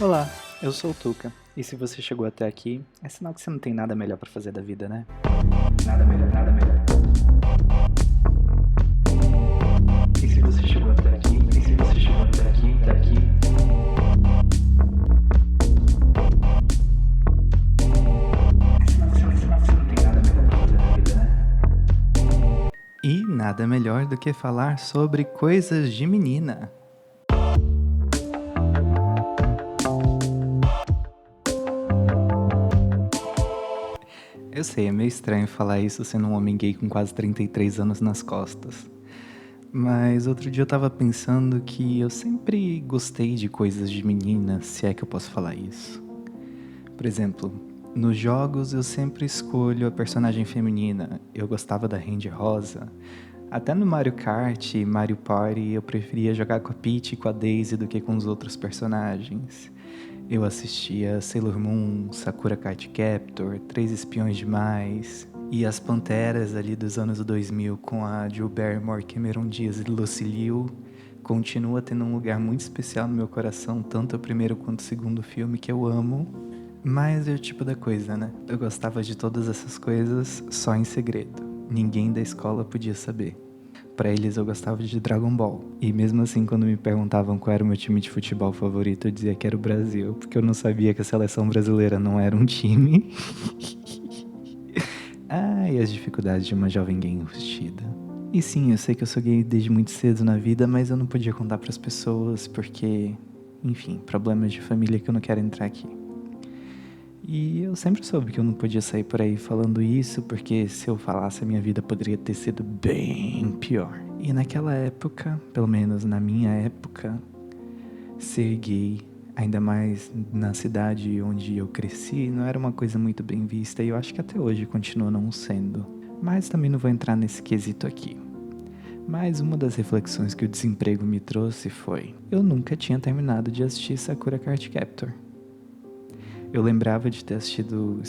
Olá, eu sou o Tuca, e se você chegou até aqui, é sinal que você não tem nada melhor pra fazer da vida, né? Nada melhor, nada melhor. E se você chegou até aqui, e se você chegou até aqui, tá aqui. É sinal que você não tem nada melhor pra fazer da vida, né? E nada melhor do que falar sobre coisas de menina. Eu sei, é meio estranho falar isso sendo um homem gay com quase 33 anos nas costas. Mas outro dia eu tava pensando que eu sempre gostei de coisas de menina, se é que eu posso falar isso. Por exemplo, nos jogos eu sempre escolho a personagem feminina. Eu gostava da Randy Rosa. Até no Mario Kart e Mario Party eu preferia jogar com a Peach e com a Daisy do que com os outros personagens. Eu assistia Sailor Moon, Sakura Card Captor, Três Espiões Demais e as Panteras ali dos anos 2000 com a Drew Barrymore, Cameron Diaz e Lucy Liu. Continua tendo um lugar muito especial no meu coração, tanto o primeiro quanto o segundo filme que eu amo. Mas é o tipo da coisa, né? Eu gostava de todas essas coisas só em segredo. Ninguém da escola podia saber. Pra eles eu gostava de Dragon Ball. E mesmo assim, quando me perguntavam qual era o meu time de futebol favorito, eu dizia que era o Brasil, porque eu não sabia que a seleção brasileira não era um time. Ai, as dificuldades de uma jovem gay enrustida. E sim, eu sei que eu sou gay desde muito cedo na vida, mas eu não podia contar pras pessoas porque, enfim, problemas de família que eu não quero entrar aqui. E eu sempre soube que eu não podia sair por aí falando isso, porque se eu falasse a minha vida poderia ter sido bem pior. E naquela época, pelo menos na minha época, ser gay, ainda mais na cidade onde eu cresci, não era uma coisa muito bem vista e eu acho que até hoje continua não sendo. Mas também não vou entrar nesse quesito aqui. Mas uma das reflexões que o desemprego me trouxe foi: eu nunca tinha terminado de assistir Sakura Card Captor. Eu lembrava de ter assistido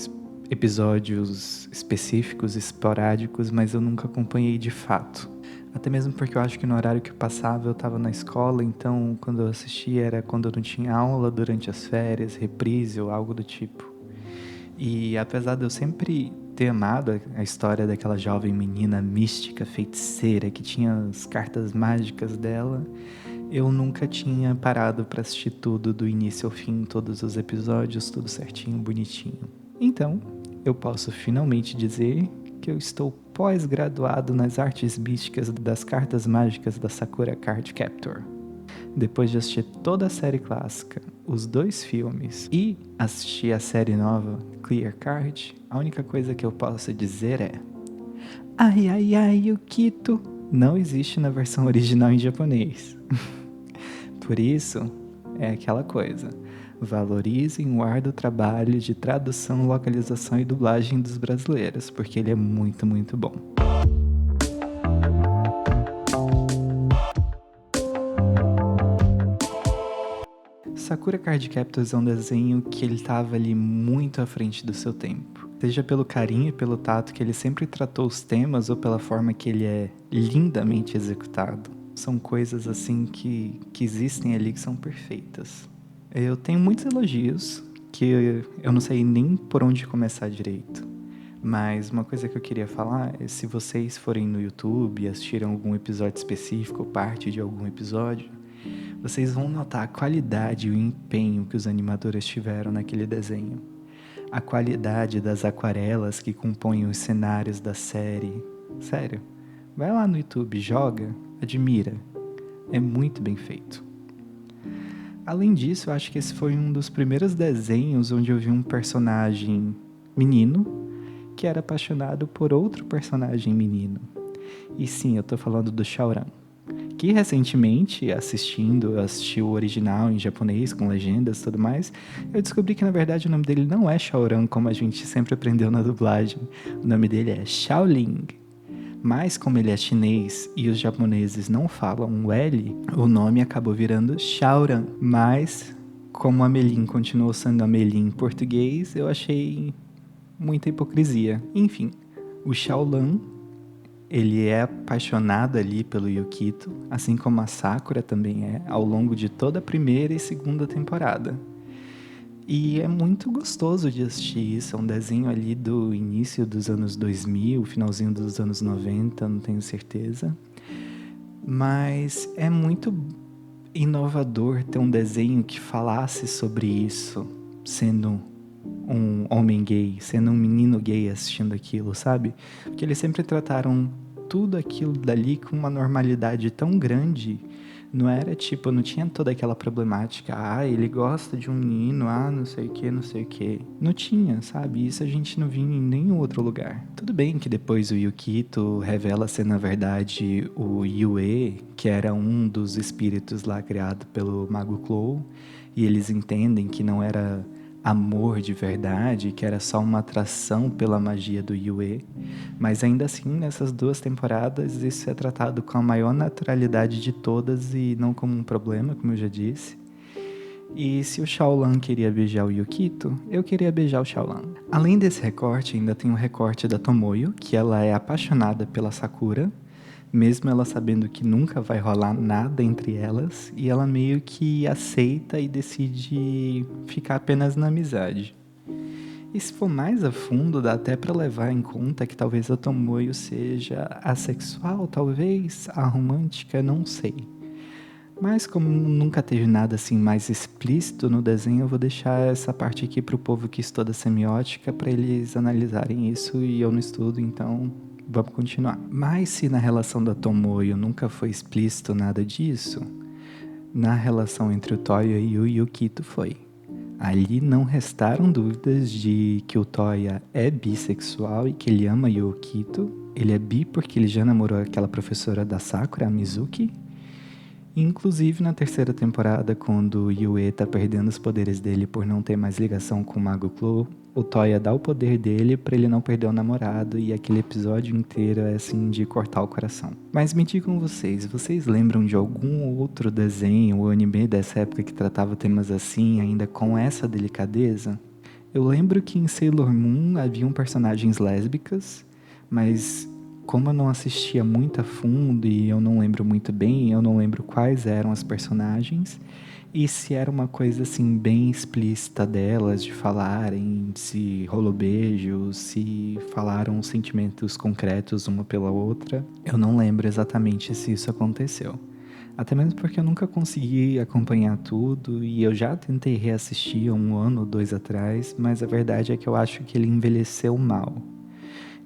episódios específicos, esporádicos, mas eu nunca acompanhei de fato. Até mesmo porque eu acho que no horário que eu passava eu estava na escola, então quando eu assistia era quando eu não tinha aula durante as férias, reprise ou algo do tipo. E apesar de eu sempre ter amado a história daquela jovem menina mística, feiticeira, que tinha as cartas mágicas dela, eu nunca tinha parado para assistir tudo do início ao fim, todos os episódios, tudo certinho, bonitinho. Então, eu posso finalmente dizer que eu estou pós-graduado nas artes místicas das cartas mágicas da Sakura Card Captor. Depois de assistir toda a série clássica, os 2 filmes e assistir a série nova, Clear Card, a única coisa que eu posso dizer é: ai ai ai, Yukito não existe na versão original em japonês. Por isso, é aquela coisa. Valorizem o árduo trabalho de tradução, localização e dublagem dos brasileiros, porque ele é muito, muito bom. Sakura Card Captors é um desenho que ele estava ali muito à frente do seu tempo. Seja pelo carinho e pelo tato que ele sempre tratou os temas ou pela forma que ele é lindamente executado. São coisas assim que existem ali que são perfeitas. Eu tenho muitos elogios que eu não sei nem por onde começar direito. Mas uma coisa que eu queria falar é: se vocês forem no YouTube e assistirem algum episódio específico ou parte de algum episódio, vocês vão notar a qualidade e o empenho que os animadores tiveram naquele desenho. A qualidade das aquarelas que compõem os cenários da série. Sério, vai lá no YouTube, joga, admira. É muito bem feito. Além disso, eu acho que esse foi um dos primeiros desenhos onde eu vi um personagem menino que era apaixonado por outro personagem menino. E sim, eu tô falando do Shaoran. Que recentemente, eu assisti o original em japonês, com legendas e tudo mais, eu descobri que na verdade o nome dele não é Shaoran, como a gente sempre aprendeu na dublagem. O nome dele é Shaoling. Mas como ele é chinês e os japoneses não falam o L, o nome acabou virando Shaoran. Mas, como a Melim continuou sendo a Melim em português, eu achei muita hipocrisia. Enfim, o Shaolan, ele é apaixonado ali pelo Yukito, assim como a Sakura também é, ao longo de toda a primeira e segunda temporada. E é muito gostoso de assistir isso. É um desenho ali do início dos anos 2000, finalzinho dos anos 90, não tenho certeza. Mas é muito inovador ter um desenho que falasse sobre isso, sendo um homem gay, sendo um menino gay assistindo aquilo, sabe? Porque eles sempre trataram tudo aquilo dali com uma normalidade tão grande. Não era tipo, não tinha toda aquela problemática, ele gosta de um menino, não sei o que, não sei o que. Não tinha, sabe? Isso a gente não via em nenhum outro lugar. Tudo bem que depois o Yukito revela ser, na verdade, o Yue, que era um dos espíritos lá criado pelo Mago Clow, e eles entendem que não era amor de verdade, que era só uma atração pela magia do Yue. Mas ainda assim, nessas 2 temporadas, isso é tratado com a maior naturalidade de todas e não como um problema, como eu já disse. E se o Shaolan queria beijar o Yukito, eu queria beijar o Shaolan. Além desse recorte, ainda tem um recorte da Tomoyo, que ela é apaixonada pela Sakura, mesmo ela sabendo que nunca vai rolar nada entre elas, e ela meio que aceita e decide ficar apenas na amizade. E se for mais a fundo, dá até pra levar em conta que talvez a Tomoyo seja assexual, talvez, aromântica, não sei. Mas como nunca teve nada assim mais explícito no desenho, eu vou deixar essa parte aqui pro povo que estuda semiótica para eles analisarem isso e eu não estudo, então vamos continuar. Mas se na relação da Tomoyo nunca foi explícito nada disso, na relação entre o Toya e o Yukito foi. Ali não restaram dúvidas de que o Toya é bissexual e que ele ama Yukito. Ele é bi porque ele já namorou aquela professora da Sakura, a Mizuki. Inclusive na 3ª temporada, quando o Yue tá perdendo os poderes dele por não ter mais ligação com o Mago Clo, o Toya dá o poder dele pra ele não perder o namorado e aquele episódio inteiro é assim de cortar o coração. Mas me digam vocês lembram de algum outro desenho ou anime dessa época que tratava temas assim, ainda com essa delicadeza? Eu lembro que em Sailor Moon haviam personagens lésbicas, mas como eu não assistia muito a fundo e eu não lembro muito bem, eu não lembro quais eram as personagens e se era uma coisa assim bem explícita delas de falarem, se rolou beijo, se falaram sentimentos concretos uma pela outra. Eu não lembro exatamente se isso aconteceu. Até mesmo porque eu nunca consegui acompanhar tudo e eu já tentei reassistir há 1 ano ou 2 atrás, mas a verdade é que eu acho que ele envelheceu mal.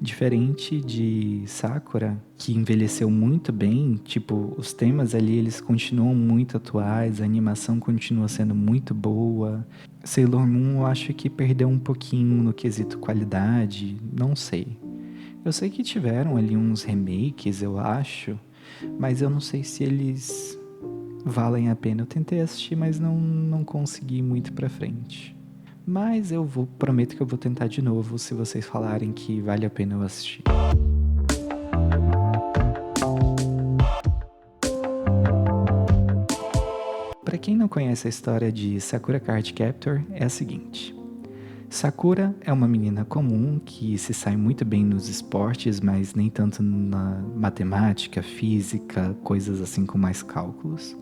Diferente de Sakura, que envelheceu muito bem, tipo, os temas ali eles continuam muito atuais, a animação continua sendo muito boa. Sailor Moon eu acho que perdeu um pouquinho no quesito qualidade, não sei. Eu sei que tiveram ali uns remakes, eu acho, mas eu não sei se eles valem a pena. Eu tentei assistir, mas não consegui muito pra frente. Mas prometo que eu vou tentar de novo se vocês falarem que vale a pena eu assistir. Para quem não conhece a história de Sakura Card Captor, é a seguinte. Sakura é uma menina comum que se sai muito bem nos esportes, mas nem tanto na matemática, física, coisas assim com mais cálculos.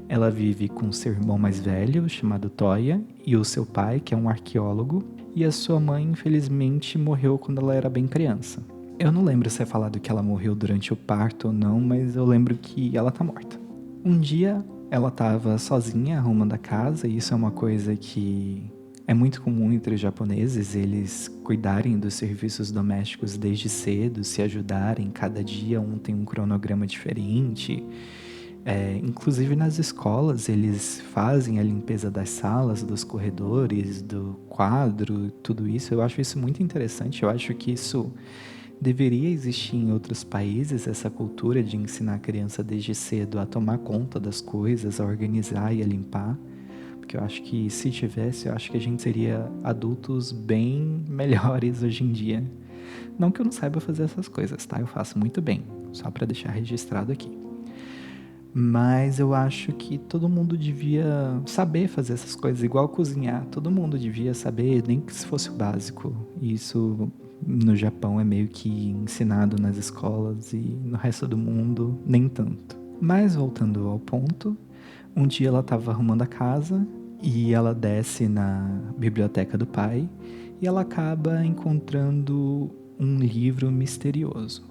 Ela vive com seu irmão mais velho, chamado Toya, e o seu pai, que é um arqueólogo, e a sua mãe, infelizmente, morreu quando ela era bem criança. Eu não lembro se é falado que ela morreu durante o parto ou não, mas eu lembro que ela tá morta. Um dia, ela tava sozinha arrumando a casa, e isso é uma coisa que é muito comum entre os japoneses, eles cuidarem dos serviços domésticos desde cedo, se ajudarem, cada dia um tem um cronograma diferente. Inclusive nas escolas eles fazem a limpeza das salas, dos corredores, do quadro, tudo isso. Eu acho isso muito interessante, eu acho que isso deveria existir em outros países, essa cultura de ensinar a criança desde cedo a tomar conta das coisas, a organizar e a limpar. Porque eu acho que se tivesse, eu acho que a gente seria adultos bem melhores hoje em dia. Não que eu não saiba fazer essas coisas, tá? Eu faço muito bem, só para deixar registrado aqui. Mas eu acho que todo mundo devia saber fazer essas coisas, igual cozinhar. Todo mundo devia saber, nem que se fosse o básico. E isso no Japão é meio que ensinado nas escolas e no resto do mundo nem tanto. Mas voltando ao ponto, um dia ela estava arrumando a casa E ela desce na biblioteca do pai e ela acaba encontrando um livro misterioso.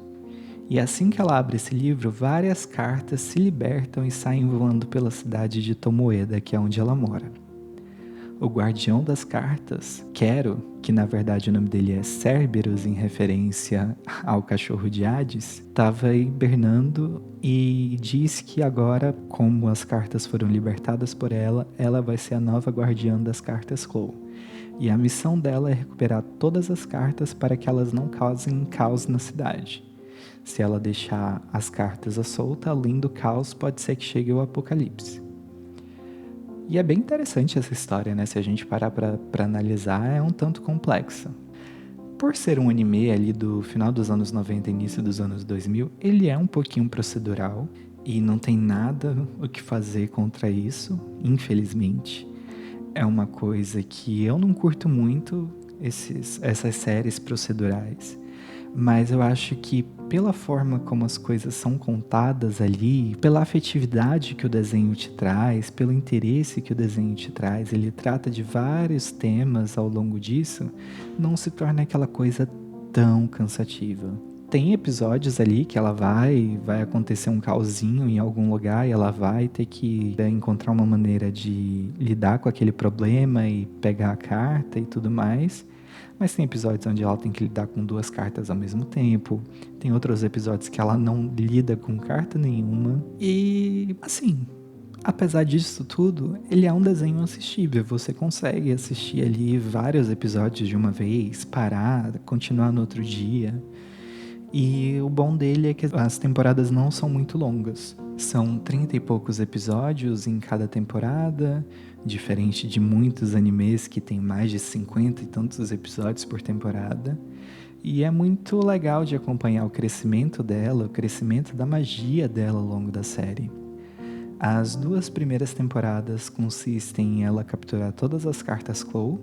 E assim que ela abre esse livro, várias cartas se libertam e saem voando pela cidade de Tomoeda, que é onde ela mora. O guardião das cartas, Quero, que na verdade o nome dele é Cerberus, em referência ao cachorro de Hades, estava hibernando e diz que agora, como as cartas foram libertadas por ela, ela vai ser a nova guardiã das cartas Clow. E a missão dela é recuperar todas as cartas para que elas não causem caos na cidade. Se ela deixar as cartas à solta, além do caos, pode ser que chegue o apocalipse. E é bem interessante essa história, né? Se a gente parar pra analisar, é um tanto complexa. Por ser um anime ali do final dos anos 90 e início dos anos 2000, ele é um pouquinho procedural e não tem nada o que fazer contra isso, infelizmente. É uma coisa que eu não curto muito, essas séries procedurais. Mas eu acho que pela forma como as coisas são contadas ali, pela afetividade que o desenho te traz, pelo interesse que o desenho te traz, ele trata de vários temas ao longo disso, não se torna aquela coisa tão cansativa. Tem episódios ali que ela vai acontecer um causinho em algum lugar e ela vai ter que encontrar uma maneira de lidar com aquele problema e pegar a carta e tudo mais. Mas tem episódios onde ela tem que lidar com 2 cartas ao mesmo tempo. Tem outros episódios que ela não lida com carta nenhuma. E, assim, apesar disso tudo, ele é um desenho assistível. Você consegue assistir ali vários episódios de uma vez, parar, continuar no outro dia. E o bom dele é que as temporadas não são muito longas. São 30 e poucos episódios em cada temporada, diferente de muitos animes que tem mais de 50 e tantos episódios por temporada. E é muito legal de acompanhar o crescimento dela, o crescimento da magia dela ao longo da série. As 2 primeiras temporadas consistem em ela capturar todas as cartas Clow,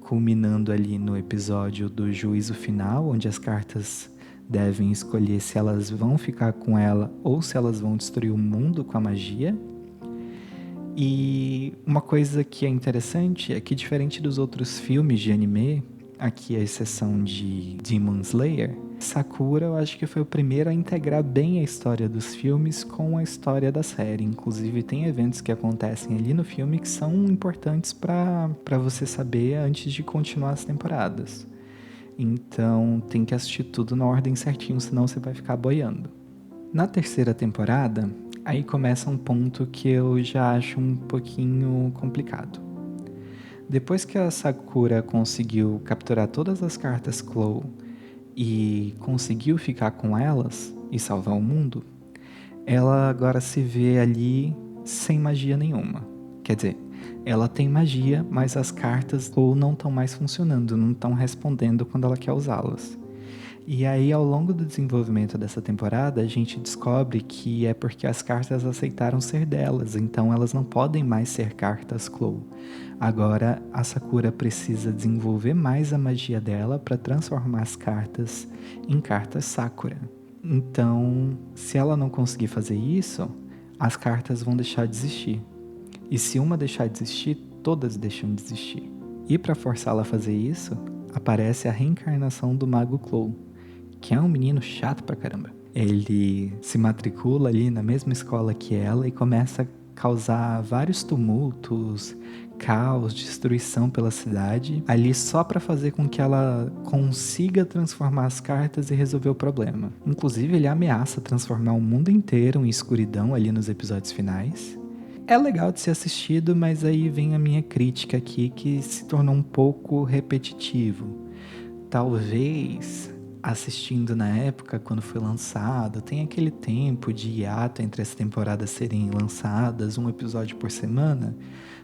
culminando ali no episódio do juízo final, onde as cartas devem escolher se elas vão ficar com ela ou se elas vão destruir o mundo com a magia. E uma coisa que é interessante é que, diferente dos outros filmes de anime, aqui a exceção de Demon Slayer, Sakura eu acho que foi o primeiro a integrar bem a história dos filmes com a história da série. Inclusive tem eventos que acontecem ali no filme que são importantes para você saber antes de continuar as temporadas. Então tem que assistir tudo na ordem certinho, senão você vai ficar boiando. Na terceira temporada, aí começa um ponto que eu já acho um pouquinho complicado. Depois que a Sakura conseguiu capturar todas as cartas Clow e conseguiu ficar com elas e salvar o mundo, ela agora se vê ali sem magia nenhuma. Quer dizer, ela tem magia, mas as cartas ou não estão mais funcionando, não estão respondendo quando ela quer usá-las. E aí, ao longo do desenvolvimento dessa temporada, a gente descobre que é porque as cartas aceitaram ser delas, então elas não podem mais ser cartas Clow. Agora, a Sakura precisa desenvolver mais a magia dela para transformar as cartas em cartas Sakura. Então, se ela não conseguir fazer isso, as cartas vão deixar de existir. E se uma deixar de existir, todas deixam de existir. E para forçá-la a fazer isso, aparece a reencarnação do Mago Clow, que é um menino chato pra caramba. Ele se matricula ali na mesma escola que ela e começa a causar vários tumultos, caos, destruição pela cidade, ali só para fazer com que ela consiga transformar as cartas e resolver o problema. Inclusive, ele ameaça transformar o mundo inteiro em escuridão ali nos episódios finais. É legal de ser assistido, mas aí vem a minha crítica aqui, que se tornou um pouco repetitivo. Talvez, assistindo na época quando foi lançado, tem aquele tempo de hiato entre as temporadas serem lançadas, um episódio por semana,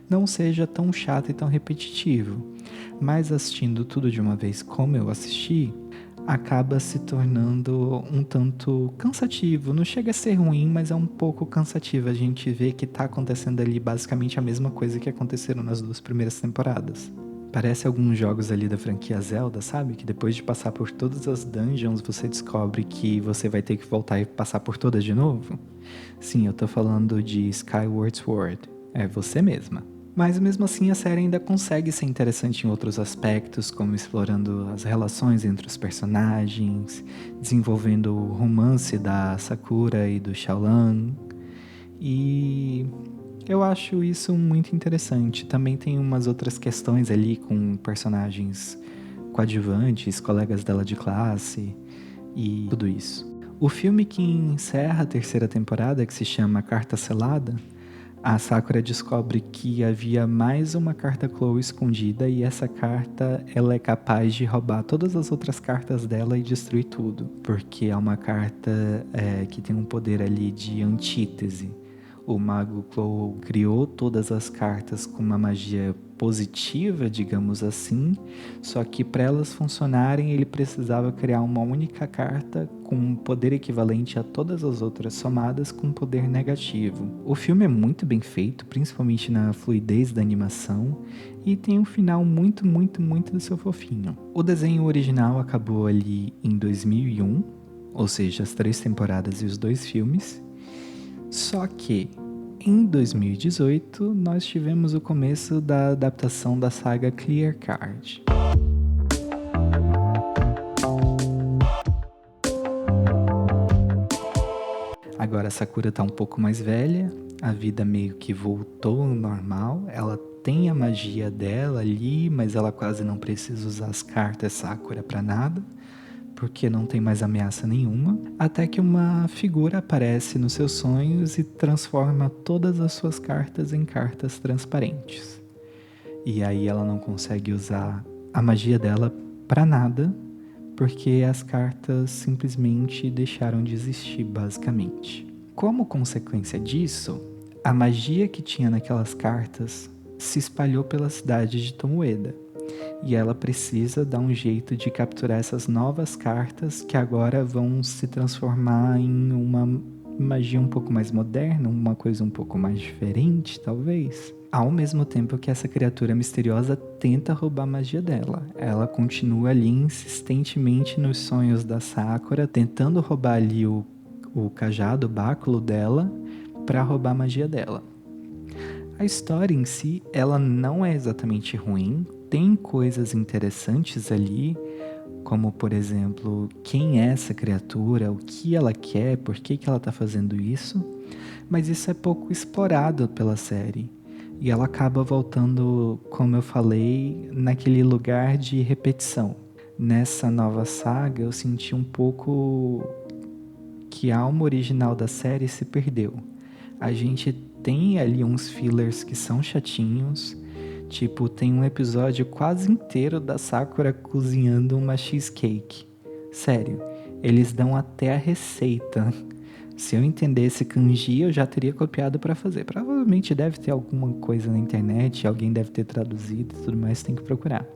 não seja tão chato e tão repetitivo. Mas assistindo tudo de uma vez como eu assisti, acaba se tornando um tanto cansativo. Não chega a ser ruim, mas é um pouco cansativo. A gente vê que tá acontecendo ali basicamente a mesma coisa que aconteceram nas 2 primeiras temporadas. Parece alguns jogos ali da franquia Zelda, sabe? Que depois de passar por todas as dungeons, você descobre que você vai ter que voltar e passar por todas de novo. Sim, eu tô falando de Skyward Sword. É você mesma. Mas mesmo assim a série ainda consegue ser interessante em outros aspectos, como explorando as relações entre os personagens, desenvolvendo o romance da Sakura e do Xiaolan. E eu acho isso muito interessante. Também tem umas outras questões ali com personagens coadjuvantes, colegas dela de classe e tudo isso. O filme que encerra a terceira temporada, que se chama Carta Selada, a Sakura descobre que havia mais uma carta Chloe escondida e essa carta ela é capaz de roubar todas as outras cartas dela e destruir tudo, porque é uma carta que tem um poder ali de antítese. O mago Chloe criou todas as cartas com uma magia positiva, digamos assim, só que para elas funcionarem ele precisava criar uma única carta com um poder equivalente a todas as outras somadas com um poder negativo. O filme é muito bem feito, principalmente na fluidez da animação, e tem um final muito, muito, muito do seu fofinho. O desenho original acabou ali em 2001, ou seja, as 3 temporadas e os 2 filmes. Só que em 2018 nós tivemos o começo da adaptação da saga Clear Card. Agora a Sakura tá um pouco mais velha, a vida meio que voltou ao normal, ela tem a magia dela ali, mas ela quase não precisa usar as cartas Sakura pra nada, porque não tem mais ameaça nenhuma, até que uma figura aparece nos seus sonhos e transforma todas as suas cartas em cartas transparentes. E aí ela não consegue usar a magia dela pra nada, porque as cartas simplesmente deixaram de existir, basicamente. Como consequência disso, a magia que tinha naquelas cartas se espalhou pela cidade de Tomoeda. E ela precisa dar um jeito de capturar essas novas cartas que agora vão se transformar em uma magia um pouco mais moderna, uma coisa um pouco mais diferente, talvez. Ao mesmo tempo que essa criatura misteriosa tenta roubar a magia dela. Ela continua ali insistentemente nos sonhos da Sakura, tentando roubar ali o cajado, o báculo dela, para roubar a magia dela. A história em si, ela não é exatamente ruim, tem coisas interessantes ali, como por exemplo, quem é essa criatura, o que ela quer, por que ela está fazendo isso, mas isso é pouco explorado pela série. E ela acaba voltando, como eu falei, naquele lugar de repetição. Nessa nova saga, eu senti um pouco que a alma original da série se perdeu. A gente tem ali uns fillers que são chatinhos, tipo, tem um episódio quase inteiro da Sakura cozinhando uma cheesecake. Sério, eles dão até a receita. Se eu entendesse kanji, eu já teria copiado para fazer. Provavelmente deve ter alguma coisa na internet, alguém deve ter traduzido e tudo mais, tem que procurar.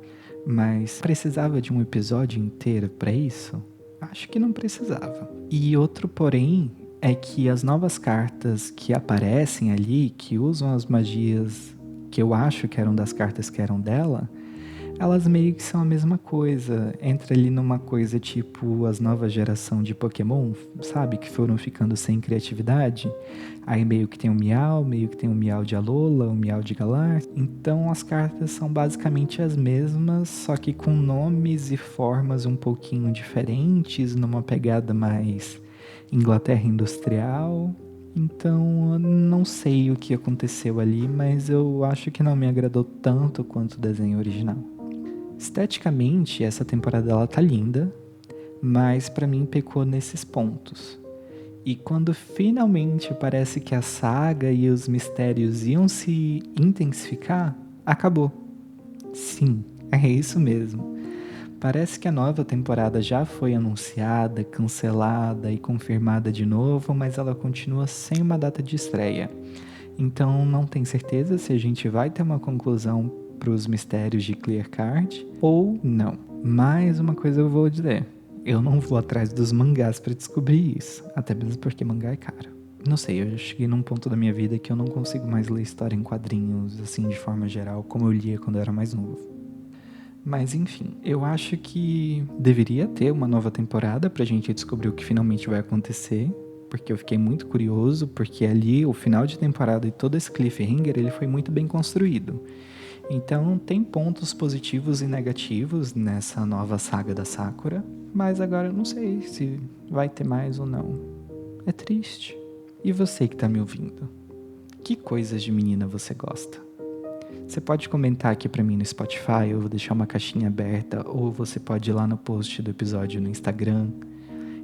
Mas precisava de um episódio inteiro para isso? Acho que não precisava. E outro porém é que as novas cartas que aparecem ali, que usam as magias que eu acho que eram das cartas que eram dela, elas meio que são a mesma coisa. Entra ali numa coisa tipo as novas geração de Pokémon, sabe? Que foram ficando sem criatividade. Aí meio que tem o Meow, meio que tem o Meow de Alola, o Meow de Galar. Então as cartas são basicamente as mesmas, só que com nomes e formas um pouquinho diferentes, numa pegada mais Inglaterra industrial. Então, não sei o que aconteceu ali, mas eu acho que não me agradou tanto quanto o desenho original. Esteticamente, essa temporada ela tá linda, mas pra mim pecou nesses pontos. E quando finalmente parece que a saga e os mistérios iam se intensificar, acabou. Sim, é isso mesmo. Parece que a nova temporada já foi anunciada, cancelada e confirmada de novo, mas ela continua sem uma data de estreia. Então não tem certeza se a gente vai ter uma conclusão para os mistérios de Clear Card ou não. Mais uma coisa eu vou dizer, eu não vou atrás dos mangás para descobrir isso, até mesmo porque mangá é caro. Não sei, eu já cheguei num ponto da minha vida que eu não consigo mais ler história em quadrinhos, assim, de forma geral, como eu lia quando eu era mais novo. Mas enfim, eu acho que deveria ter uma nova temporada pra gente descobrir o que finalmente vai acontecer. porque eu fiquei muito curioso, porque ali o final de temporada e todo esse cliffhanger, ele foi muito bem construído. Então tem pontos positivos e negativos nessa nova saga da Sakura, mas agora eu não sei se vai ter mais ou não. É triste. E você que tá me ouvindo? Que coisas de menina você gosta? Você pode comentar aqui pra mim no Spotify, eu vou deixar uma caixinha aberta, ou você pode ir lá no post do episódio no Instagram.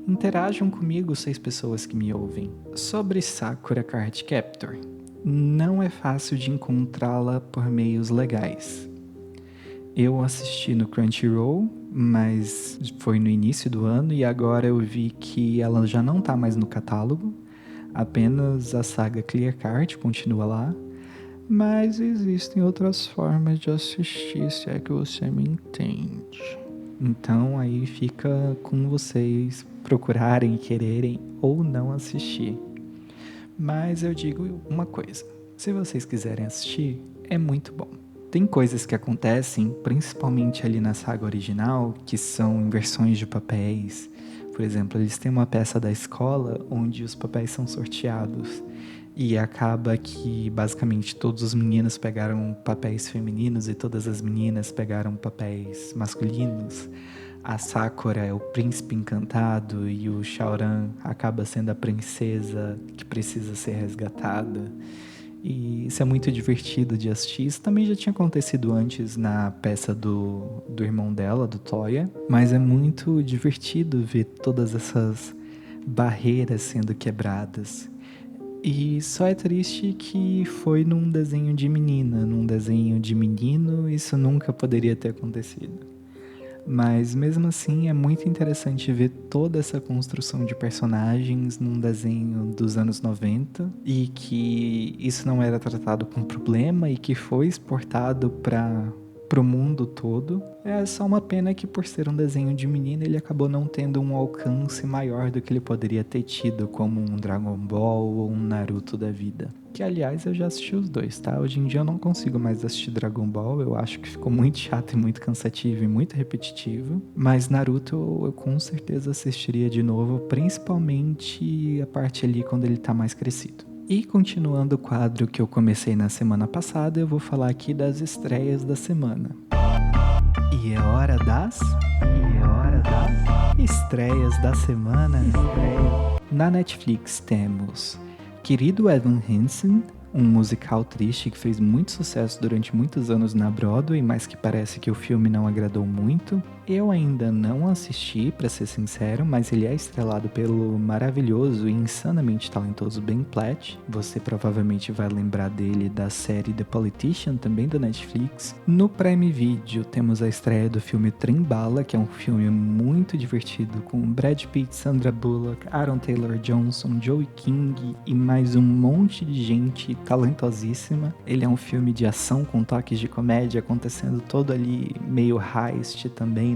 Interajam comigo, 6 pessoas que me ouvem. Sobre Sakura Card Captor, não é fácil de encontrá-la por meios legais. Eu assisti no Crunchyroll, mas foi no início do ano e agora eu vi que ela já não tá mais no catálogo, apenas a saga Clear Card continua lá. Mas existem outras formas de assistir, se é que você me entende. Então aí fica com vocês procurarem, quererem ou não assistir. Mas eu digo uma coisa: se vocês quiserem assistir, é muito bom. Tem coisas que acontecem, principalmente ali na saga original, que são inversões de papéis. Por exemplo, eles têm uma peça da escola onde os papéis são sorteados. E acaba que basicamente todos os meninos pegaram papéis femininos e todas as meninas pegaram papéis masculinos. A Sakura é o príncipe encantado e o Shaoran acaba sendo a princesa que precisa ser resgatada. E isso é muito divertido de assistir. Isso também já tinha acontecido antes na peça do irmão dela, do Toya. Mas é muito divertido ver todas essas barreiras sendo quebradas. E só é triste que foi num desenho de menina, num desenho de menino, isso nunca poderia ter acontecido. Mas mesmo assim é muito interessante ver toda essa construção de personagens num desenho dos anos 90 e que isso não era tratado com problema e que foi exportado para o mundo todo. É só uma pena que por ser um desenho de menina ele acabou não tendo um alcance maior do que ele poderia ter tido, como um Dragon Ball ou um Naruto da vida. Que aliás eu já assisti os dois, tá? Hoje em dia eu não consigo mais assistir Dragon Ball, eu acho que ficou muito chato e muito cansativo e muito repetitivo. Mas Naruto eu com certeza assistiria de novo, principalmente a parte ali quando ele tá mais crescido. E continuando o quadro que eu comecei na semana passada, eu vou falar aqui das estreias da semana. E é hora das estreias da semana. Na Netflix temos Querido Evan Hansen, um musical triste que fez muito sucesso durante muitos anos na Broadway, mas que parece que o filme não agradou muito. Eu ainda não assisti, pra ser sincero, mas ele é estrelado pelo maravilhoso e insanamente talentoso Ben Platt. Você provavelmente vai lembrar dele da série The Politician, também da Netflix. No Prime Video temos a estreia do filme Trem Bala, que é um filme muito divertido, com Brad Pitt, Sandra Bullock, Aaron Taylor Johnson, Joey King e mais um monte de gente talentosíssima. Ele é um filme de ação com toques de comédia, acontecendo todo ali meio heist também,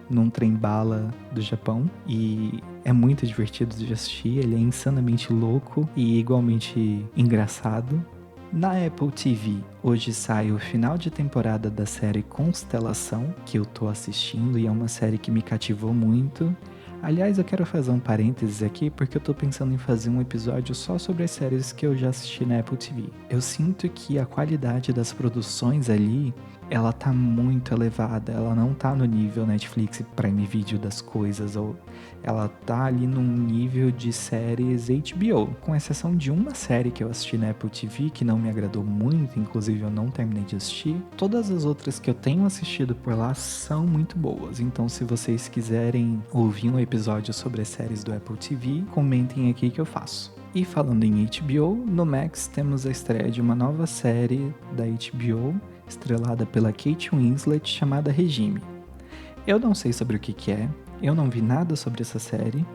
num trem-bala do Japão. E é muito divertido de assistir, ele é insanamente louco e igualmente engraçado. Na Apple TV, hoje sai o final de temporada da série Constelação, que eu tô assistindo e é uma série que me cativou muito. Aliás, eu quero fazer um parênteses aqui porque eu tô pensando em fazer um episódio só sobre as séries que eu já assisti na Apple TV. Eu sinto que a qualidade das produções ali, ela tá muito elevada, ela não tá no nível Netflix e Prime Video das coisas, ou ela tá ali num nível de séries HBO, com exceção de uma série que eu assisti na Apple TV que não me agradou muito, inclusive eu não terminei de assistir. Todas as outras que eu tenho assistido por lá são muito boas, então se vocês quiserem ouvir um episódio sobre as séries do Apple TV, comentem aqui que eu faço. E falando em HBO, no Max temos a estreia de uma nova série da HBO, estrelada pela Kate Winslet, chamada Regime. Eu não sei sobre o que é, eu não vi nada sobre essa série,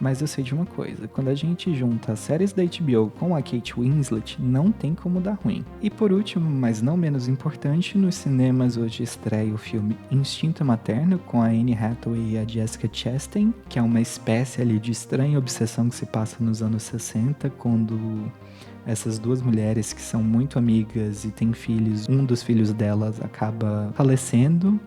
mas eu sei de uma coisa: quando a gente junta as séries da HBO com a Kate Winslet, não tem como dar ruim. E por último, mas não menos importante, nos cinemas hoje estreia o filme Instinto Materno, com a Anne Hathaway e a Jessica Chastain, que é uma espécie ali de estranha obsessão que se passa nos anos 60, quando essas duas mulheres que são muito amigas e têm filhos, um dos filhos delas acaba falecendo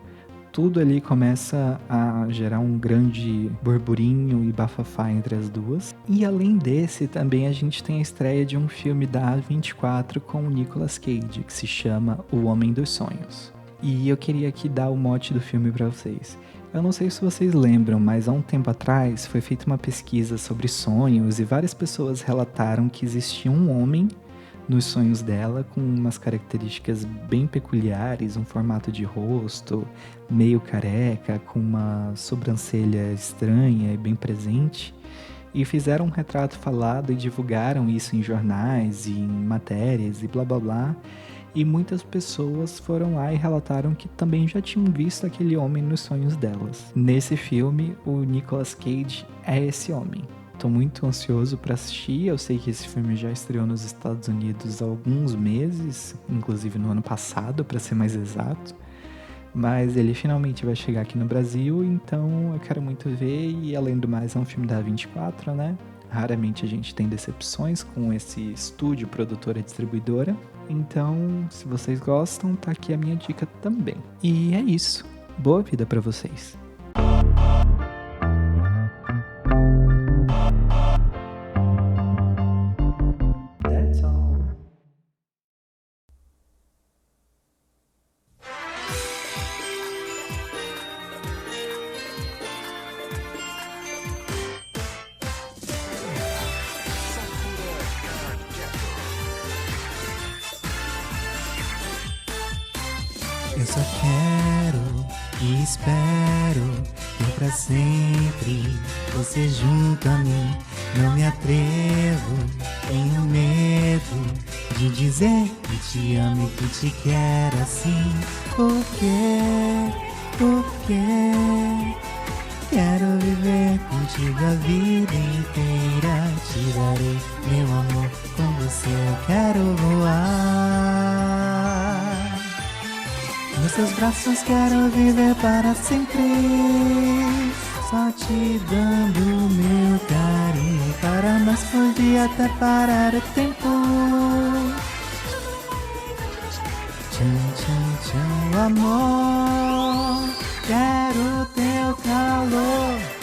tudo ali começa a gerar um grande burburinho e bafafá entre as duas. E além desse, também a gente tem a estreia de um filme da A24 com o Nicolas Cage, que se chama O Homem dos Sonhos. E eu queria aqui dar o mote do filme para vocês. Eu não sei se vocês lembram, mas há um tempo atrás foi feita uma pesquisa sobre sonhos e várias pessoas relataram que existia um homem nos sonhos dela, com umas características bem peculiares, um formato de rosto meio careca, com uma sobrancelha estranha e bem presente, e fizeram um retrato falado e divulgaram isso em jornais e em matérias e blá blá blá, e muitas pessoas foram lá e relataram que também já tinham visto aquele homem nos sonhos delas. Nesse filme, o Nicolas Cage é esse homem. Tô muito ansioso para assistir. Eu sei que esse filme já estreou nos Estados Unidos há alguns meses, inclusive no ano passado, para ser mais exato. Mas ele finalmente vai chegar aqui no Brasil, então eu quero muito ver. E além do mais, é um filme da A24, né? Raramente a gente tem decepções com esse estúdio, produtora e distribuidora. Então, se vocês gostam, tá aqui a minha dica também. E é isso. Boa vida para vocês. Eu só quero e espero ter pra sempre você junto a mim. Não me atrevo, tenho medo de dizer que te amo e que te quero assim. Por quê? Quero viver contigo a vida inteira. Te darei meu amor, com você eu quero voar. Nos seus braços quero viver para sempre, só te dando meu carinho. Para nós podia até parar o tempo. Tcham, tcham, tcham, amor, quero teu calor.